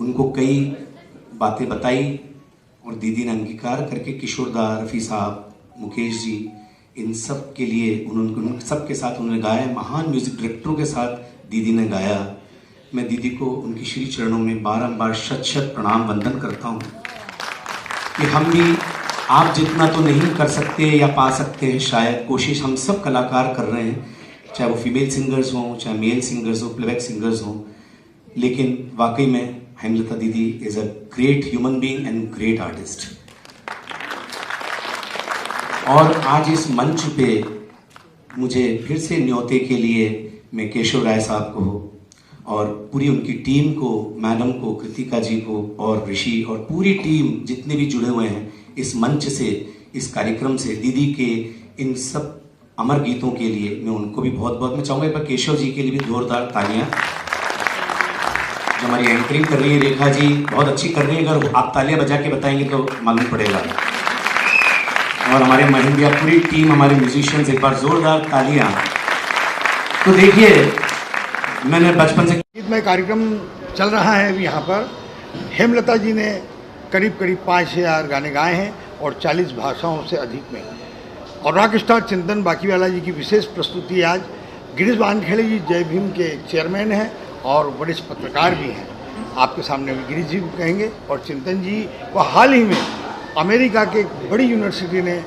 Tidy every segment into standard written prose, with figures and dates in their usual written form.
उनको कई बातें बताई और दीदी ने अंगीकार करके किशोर दा, रफ़ी साहब, मुकेश जी, इन सब के लिए उन सब के साथ उन्होंने गाया। महान म्यूज़िक डायरेक्टरों के साथ दीदी ने गाया। मैं दीदी को उनकी श्री चरणों में बारंबार शत शत प्रणाम वंदन करता हूँ कि हम भी आप जितना तो नहीं कर सकते या पा सकते हैं, शायद कोशिश हम सब कलाकार कर रहे हैं, चाहे वो फीमेल सिंगर्स हों, चाहे मेल सिंगर्स हों, प्लेबैक सिंगर्स हों। लेकिन वाकई में हेमलता दीदी is a great human being and great artist. और आज इस मंच पे मुझे फिर से न्योते के लिए मैं केशव राय साहब को और पूरी उनकी टीम को, मैडम को, कृतिका जी को और ऋषि और पूरी टीम जितने भी जुड़े हुए हैं इस मंच से, इस कार्यक्रम से, दीदी के इन सब अमर गीतों के लिए मैं उनको भी बहुत बहुत मैं चाहूँगा एक बार केशव जी के लिए भी जोरदार तालियां। जो हमारी एंकरिंग कर रही है रेखा जी बहुत अच्छी कर रही है, अगर आप तालियां बजा के बताएंगे तो मालूम पड़ेगा। और हमारे महिंदिया पूरी टीम, हमारे म्यूजिशियंस, एक बार जोरदार तालियां। तो देखिए मैंने बचपन से में कार्यक्रम चल रहा है अभी यहाँ पर। हेमलता जी ने करीब करीब 5000 गाने गाए हैं और 40 भाषाओं से अधिक में। और रॉक स्टार चिंतन बाकीवाला जी की विशेष प्रस्तुति आज गिरीश वानखेड़े जी जय भीम के चेयरमैन हैं और वरिष्ठ पत्रकार भी हैं। आपके सामने भी गिरीश जी कहेंगे। और चिंतन जी को हाल ही में अमेरिका के एक बड़ी यूनिवर्सिटी ने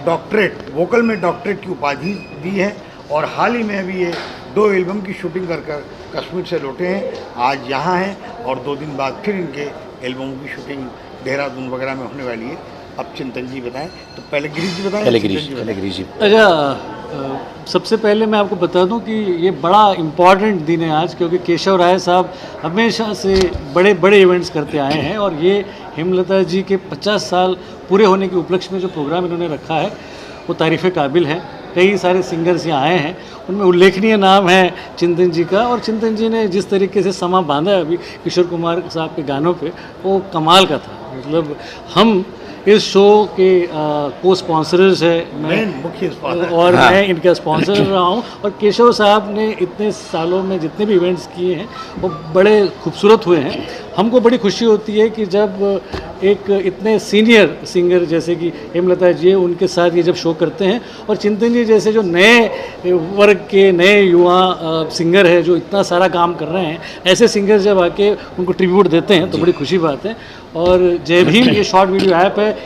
डॉक्टरेट, वोकल में डॉक्टरेट की उपाधि दी है। और हाल ही में अभी ये 2 एल्बम की शूटिंग कर कश्मीर से लौटे हैं, आज यहाँ हैं और 2 दिन बाद फिर इनके एल्बम की शूटिंग देहरादून वगैरह में होने वाली है। अब चिंतन जी बताएं, तो पहले गिरीश जी बताएं। पहले गिरीश जी। अच्छा, सबसे पहले मैं आपको बता दूं कि ये बड़ा इम्पॉर्टेंट दिन है आज, क्योंकि केशव राय साहब हमेशा से बड़े बड़े इवेंट्स करते आए हैं और ये हेमलता जी के 50 साल पूरे होने के उपलक्ष्य में जो प्रोग्राम इन्होंने रखा है वो तारीफ़ काबिल है। कई सारे सिंगर्स यहाँ आए हैं, उनमें उल्लेखनीय नाम है चिंतन जी का। और चिंतन जी ने जिस तरीके से समा बांधा है अभी किशोर कुमार साहब के गानों पे, वो कमाल का था। मतलब हम इस शो के को स्पॉन्सर्स है, मैं मुख्य स्पॉन्सर और मैं इनका स्पॉन्सर रहा हूँ। और केशव साहब ने इतने सालों में जितने भी इवेंट्स किए हैं वो बड़े खूबसूरत हुए हैं। हमको बड़ी खुशी होती है कि जब एक इतने सीनियर सिंगर जैसे कि हेमलता जी उनके साथ ये जब शो करते हैं, और चिंतन जी जैसे जो नए वर्ग के नए युवा सिंगर है जो इतना सारा काम कर रहे हैं, ऐसे सिंगर जब आके उनको ट्रिब्यूट देते हैं तो बड़ी खुशी बात है। और जय भीम ये शॉर्ट वीडियो ऐप है,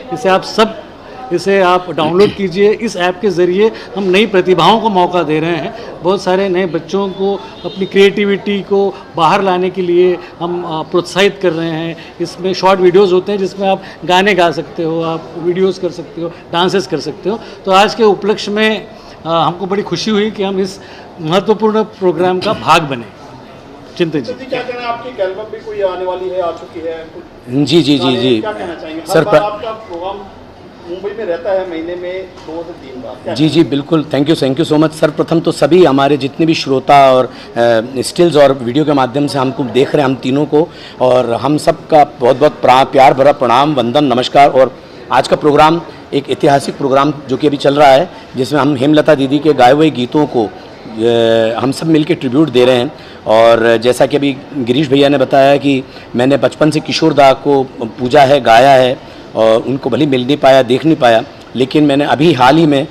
इसे आप डाउनलोड कीजिए। इस ऐप के ज़रिए हम नई प्रतिभाओं को मौका दे रहे हैं। बहुत सारे नए बच्चों को अपनी क्रिएटिविटी को बाहर लाने के लिए हम प्रोत्साहित कर रहे हैं। इसमें शॉर्ट वीडियोस होते हैं जिसमें आप गाने गा सकते हो, आप वीडियोस कर सकते हो, डांसेस कर सकते हो। तो आज के उपलक्ष्य में हमको बड़ी खुशी हुई कि हम इस महत्वपूर्ण प्रोग्राम का भाग बने। चिंतन जी क्या कहना है, आपकी एल्बम भी कोई आने वाली है, आ चुकी है? जी क्या कहना चाहेंगे? सर आपका प्रोग्राम मुंबई में रहता है महीने में 2 से 3 बार। जी बिल्कुल, thank you so much sir. प्रथम तो सभी हमारे जितने भी श्रोता और स्टिल्स और वीडियो के माध्यम से हमको देख रहे हैं, हम तीनों को, और हम सब का बहुत बहुत प्यार भरा प्रणाम, वंदन, नमस्कार। और आज का प्रोग्राम एक ऐतिहासिक प्रोग्राम जो कि अभी चल रहा है, जिसमें हम हेमलता दीदी के गाए हुए गीतों को हम सब मिलके ट्रिब्यूट दे रहे हैं। और जैसा कि अभी गिरीश भैया ने बताया कि मैंने बचपन से किशोर दा को पूजा है, गाया है, और उनको भले मिल नहीं पाया, देख नहीं पाया, लेकिन मैंने अभी हाल ही में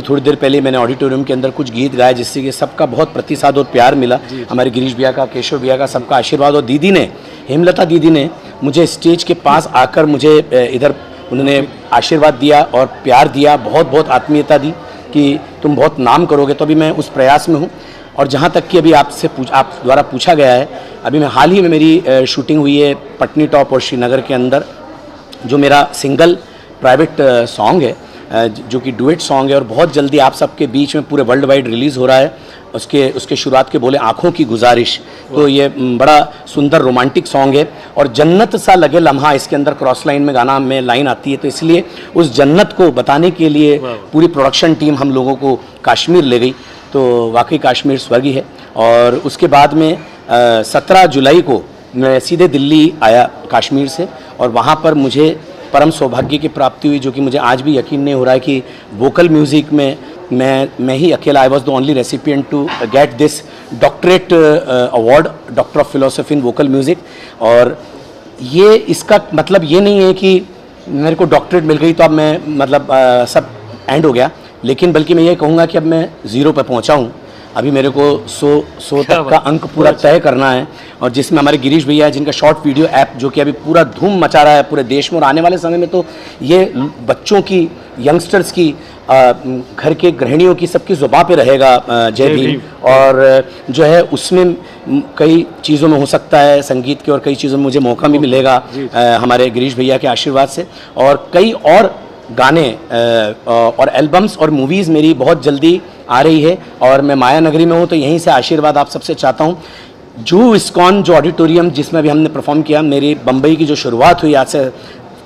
थोड़ी देर पहले मैंने ऑडिटोरियम के अंदर कुछ गीत गाए, जिससे कि सबका बहुत प्रतिसाद और प्यार मिला। हमारे गिरीश भैया का, केशव भैया का, सबका आशीर्वाद। और दीदी ने, हेमलता दीदी ने मुझे स्टेज के पास आकर मुझे इधर उन्होंने आशीर्वाद दिया और प्यार दिया, बहुत बहुत आत्मीयता दी कि तुम बहुत नाम करोगे। तो अभी मैं उस प्रयास में हूँ। और जहाँ तक कि अभी आप द्वारा पूछा गया है, अभी मैं हाल ही में मेरी शूटिंग हुई है पटनी टॉप और श्रीनगर के अंदर, जो मेरा सिंगल प्राइवेट सॉन्ग है, जो कि डुएट सॉन्ग है, और बहुत जल्दी आप सबके बीच में पूरे वर्ल्ड वाइड रिलीज़ हो रहा है। उसके शुरुआत के बोले आँखों की गुजारिश, तो ये बड़ा सुंदर रोमांटिक सॉन्ग है। और जन्नत सा लगे लम्हा, इसके अंदर क्रॉस लाइन में गाना में लाइन आती है, तो इसलिए उस जन्नत को बताने के लिए पूरी प्रोडक्शन टीम हम लोगों को कश्मीर ले गई। तो वाकई कश्मीर स्वर्ग ही है। और उसके बाद में 17 जुलाई को मैं सीधे दिल्ली आया कश्मीर से, और वहाँ पर मुझे परम सौभाग्य की प्राप्ति हुई, जो कि मुझे आज भी यकीन नहीं हो रहा है कि वोकल म्यूज़िक में मैं ही अकेला, I was the only recipient to get this doctorate award, doctor of philosophy in vocal music. और ये इसका मतलब ये नहीं है कि मेरे को डॉक्टरेट मिल गई तो अब मैं मतलब सब एंड हो गया, लेकिन बल्कि मैं ये कहूँगा कि अब मैं ज़ीरो पे पहुँचा हूँ। अभी मेरे को 100 तक का अंक पूरा तय करना है, और जिसमें हमारे गिरीश भैया जिनका शॉर्ट वीडियो ऐप जो कि अभी पूरा धूम मचा रहा है पूरे देश में, और आने वाले समय में तो ये बच्चों की, यंगस्टर्स की, घर के गृहिणियों की, सबकी ज़ुबान पे रहेगा जय भीम। और जो है उसमें कई चीज़ों में हो सकता है संगीत के, और कई चीज़ों में मुझे मौका भी मिलेगा हमारे गिरीश भैया के आशीर्वाद से, और कई और गाने और एल्बम्स और मूवीज़ मेरी बहुत जल्दी आ रही है। और मैं माया नगरी में हूँ तो यहीं से आशीर्वाद आप सबसे चाहता हूँ। जूहू इस्कॉन जो ऑडिटोरियम जिसमें भी हमने परफॉर्म किया, मेरी बम्बई की जो शुरुआत हुई आज से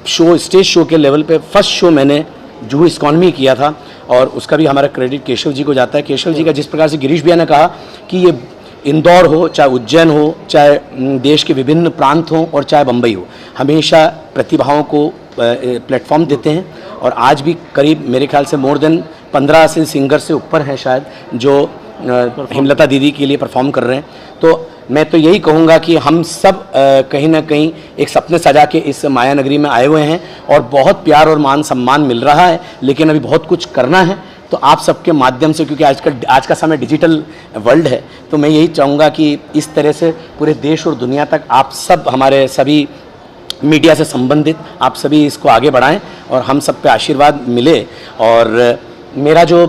शो, स्टेज शो के लेवल पे फर्स्ट शो मैंने जूहू इस्कॉन में किया था, और उसका भी हमारा क्रेडिट केशव जी को जाता है। केशव जी का जिस प्रकार से गिरीश भैया ने कहा कि ये इंदौर हो, चाहे उज्जैन हो, चाहे देश के विभिन्न प्रांत हों, और चाहे बम्बई हो, हमेशा प्रतिभाओं को प्लेटफॉर्म देते हैं। और आज भी करीब मेरे ख्याल से मोर देन 15 से सिंगर से ऊपर हैं शायद जो हेमलता दीदी के लिए परफॉर्म कर रहे हैं। तो मैं तो यही कहूँगा कि हम सब कहीं ना कहीं एक सपने सजा के इस माया नगरी में आए हुए हैं, और बहुत प्यार और मान सम्मान मिल रहा है, लेकिन अभी बहुत कुछ करना है। तो आप सबके माध्यम से, क्योंकि आज का समय डिजिटल वर्ल्ड है, तो मैं यही चाहूँगा कि इस तरह से पूरे देश और दुनिया तक आप सब, हमारे सभी मीडिया से संबंधित आप सभी इसको आगे बढ़ाएं, और हम सब पे आशीर्वाद मिले। और मेरा जो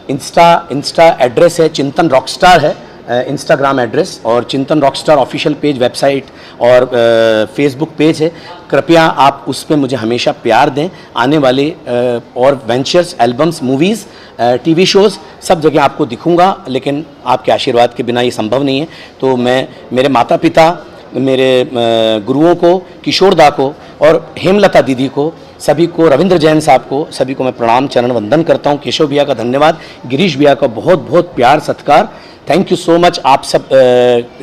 इंस्टा एड्रेस है चिंतन रॉकस्टार है, इंस्टाग्राम एड्रेस, और चिंतन रॉकस्टार ऑफिशियल पेज, वेबसाइट और फेसबुक पेज है। कृपया आप उस पर मुझे हमेशा प्यार दें। आने वाले और ventures, albums, movies, TV shows सब जगह आपको दिखूंगा, लेकिन आपके आशीर्वाद के बिना ये संभव नहीं है। तो मैं मेरे माता पिता, मेरे गुरुओं को, किशोर दा को और हेमलता दीदी को, सभी को, रविंद्र जैन साहब को, सभी को मैं प्रणाम, चरण वंदन करता हूँ। केशव भैया का धन्यवाद, गिरीश भैया का बहुत बहुत प्यार सत्कार, थैंक यू सो मच। आप सब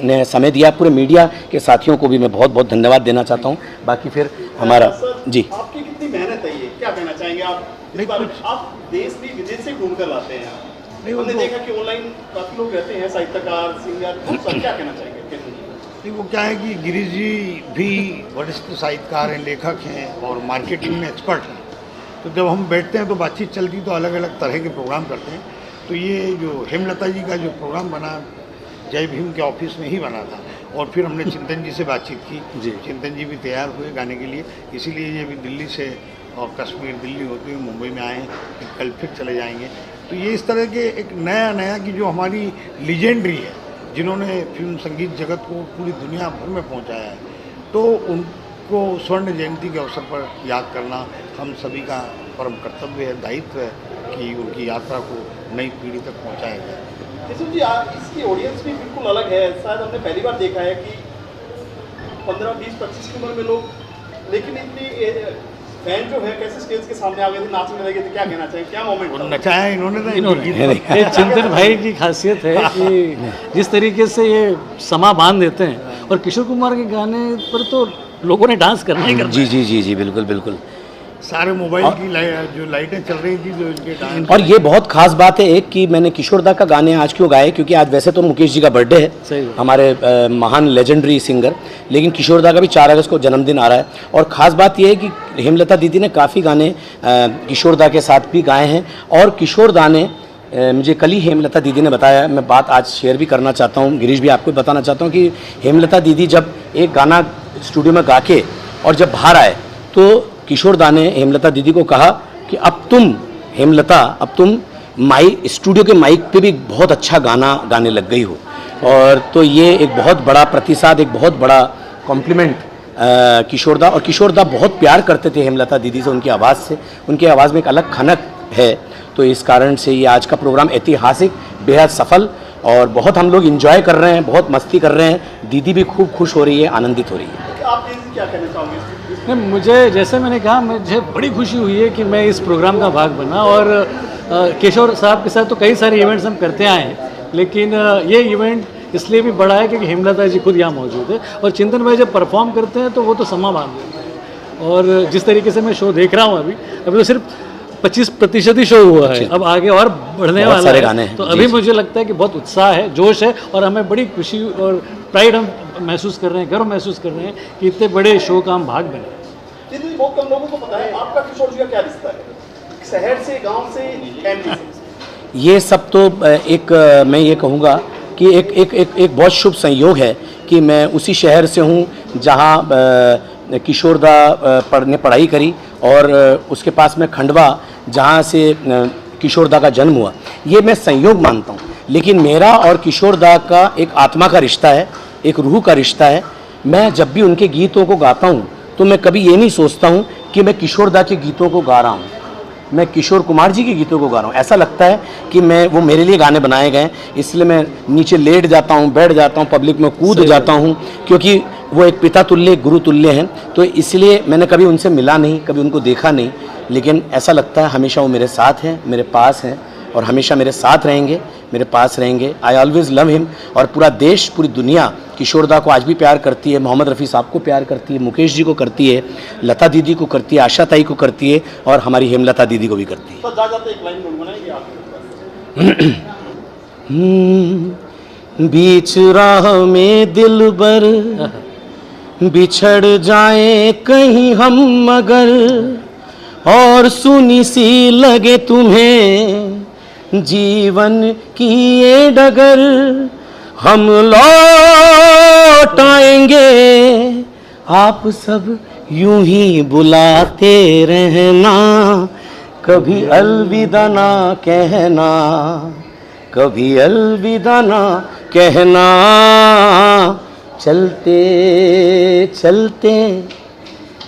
ने समय दिया, पूरे मीडिया के साथियों को भी मैं बहुत बहुत धन्यवाद देना चाहता हूँ। बाकी फिर हमारा जी, आपकी कितनी मेहनत है, ये क्या कहना चाहेंगे आप? इस बार आप देश भी विदेश से ढूंढ कर लाते हैं। हमने देखा कि ऑनलाइन काफी लोग रहते हैं, साहित्यकार, सिंगर, क्या कहना चाहेंगे? वो क्या है कि गिरीश जी भी वरिष्ठ साहित्यकार हैं, लेखक हैं और मार्केटिंग में एक्सपर्ट हैं। तो जब हम बैठते हैं तो बातचीत चलती, तो अलग अलग तरह के प्रोग्राम करते हैं। तो ये जो हेमलता जी का जो प्रोग्राम बना, जय भीम के ऑफिस में ही बना था, और फिर हमने चिंतन जी से बातचीत की। चिंतन जी भी तैयार हुए गाने के लिए, इसीलिए ये भी दिल्ली से और कश्मीर, दिल्ली होते हुए मुंबई में आए हैं, कल फिर चले जाएंगे। तो ये इस तरह के एक नया की जो हमारी लीजेंडरी है, जिन्होंने फिल्म संगीत जगत को पूरी दुनिया भर में पहुंचाया है, तो उनको स्वर्ण जयंती के अवसर पर याद करना हम सभी का परम कर्तव्य है, दायित्व है कि उनकी यात्रा को नई पीढ़ी तक पहुंचाया जाए। केशव जी, इसकी ऑडियंस भी बिल्कुल अलग है। शायद हमने पहली बार देखा है कि 15, 20, 25 की उम्र में लोग, लेकिन इतनी फैन जो है कैसे स्टेज के सामने आ गए थे, नाचने लगे थे, क्या कहना चाहिए, क्या मोमेंट था? नचाया इन्होंने ये चिंतन भाई की खासियत है कि जिस तरीके से ये समा बांध देते हैं, और किशोर कुमार के गाने पर तो लोगों ने डांस करना ही करना। जी जी जी जी, बिल्कुल बिल्कुल। सारे मोबाइल की जो लाइटें चल रही थी, जो इनके डांस। और ये बहुत खास बात है एक कि मैंने किशोर दा का गाने आज क्यों गाए, क्योंकि आज वैसे तो मुकेश जी का बर्थडे है, हमारे महान लेजेंडरी सिंगर, लेकिन किशोर दा का भी 4 अगस्त को जन्मदिन आ रहा है। और ख़ास बात यह है कि हेमलता दीदी ने काफ़ी गाने किशोर दा के साथ भी गाए हैं, और किशोर दा ने मुझे कल ही हेमलता दीदी ने बताया, मैं बात आज शेयर भी करना चाहता हूँ, गिरीश भी आपको बताना चाहता हूँ कि हेमलता दीदी जब एक गाना स्टूडियो में गा के और जब बाहर आए, तो किशोर दा ने हेमलता दीदी को कहा कि अब तुम हेमलता, अब तुम स्टूडियो के माइक पे भी बहुत अच्छा गाना गाने लग गई हो। और तो ये एक बहुत बड़ा प्रतिसाद, एक बहुत बड़ा कॉम्प्लीमेंट किशोर दा। और किशोर दा बहुत प्यार करते थे हेमलता दीदी से, उनकी आवाज़ से, उनकी आवाज़ में एक अलग खनक है। तो इस कारण से ये आज का प्रोग्राम ऐतिहासिक, बेहद सफल, और बहुत हम लोग इंजॉय कर रहे हैं, बहुत मस्ती कर रहे हैं। दीदी भी खूब खुश हो रही है, आनंदित हो रही है। आप क्या कहना चाहोगे? नहीं, मुझे जैसे मैंने कहा, मुझे बड़ी खुशी हुई है कि मैं इस प्रोग्राम का भाग बना, और किशोर साहब के साथ तो कई सारे इवेंट्स हम करते आए हैं, लेकिन ये इवेंट इसलिए भी बड़ा है क्योंकि हेमलता जी खुद यहाँ मौजूद है, और चिंतन भाई जब परफॉर्म करते हैं तो वो तो समा बांध देते हैं। और जिस तरीके से मैं शो देख रहा हूँ, अभी तो सिर्फ 25% ही शो हुआ है, अब आगे और बढ़ने वाला है। तो अभी मुझे लगता है कि बहुत उत्साह है, जोश है, और हमें बड़ी खुशी और प्राइड हम महसूस कर रहे हैं, गर्व महसूस कर रहे हैं कि इतने बड़े शो का हम भाग बने। जितनी बहुत कम लोगों को पता है आपका किशोर जी का क्या रिश्ता है, शहर से, गांव से, फैमिली से? ये सब तो एक मैं ये कहूँगा कि एक बहुत शुभ संयोग है कि मैं उसी शहर से हूँ जहाँ किशोरदा ने पढ़ाई करी और उसके पास में खंडवा जहाँ से किशोरदा का जन्म हुआ। ये मैं संयोग मानता हूँ, लेकिन मेरा और किशोरदा का एक आत्मा का रिश्ता है, एक रूह का रिश्ता है। मैं जब भी उनके गीतों को गाता हूँ तो मैं कभी ये नहीं सोचता हूँ कि मैं किशोरदा के गीतों को गा रहा हूँ, मैं किशोर कुमार जी के गीतों को गा रहा हूँ। ऐसा लगता है कि वो मेरे लिए गाने बनाए गए, इसलिए मैं नीचे लेट जाता हूँ, बैठ जाता हूँ, पब्लिक में कूद जाता हूँ, क्योंकि वो एक पिता तुल्य, एक गुरु तुल्य हैं। तो इसलिए मैंने कभी उनसे मिला नहीं, कभी उनको देखा नहीं, लेकिन ऐसा लगता है हमेशा वो मेरे साथ हैं, मेरे पास हैं और हमेशा मेरे साथ रहेंगे, मेरे पास रहेंगे। I always love him. और पूरा देश, पूरी दुनिया किशोरदा को आज भी प्यार करती है, मोहम्मद रफ़ी साहब को प्यार करती है, मुकेश जी को करती है, लता दीदी को करती है, आशा ताई को करती है और हमारी हेमलता दीदी को भी करती है। तो जाते एक लाइन गुनगुनाएंगे आप? बीच राह में दिलबर बिछड़ जाए कहीं हम मगर, और सुनी सी लगे तुम्हें जीवन की ये डगर, हम लौट आएंगे आप सब यूं ही बुलाते रहना, कभी अलविदा ना कहना, कभी अलविदा ना कहना, चलते चलते।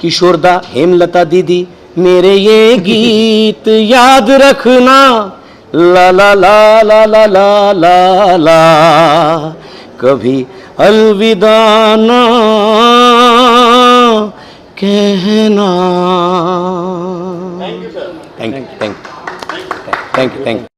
किशोरदा, हेमलता दीदी, मेरे ये गीत याद रखना, ला ला ला ला ला ला ला ला, कभी अलविदा ना कहना। Thank you sir. Thank you, thank you, thank you, thank you.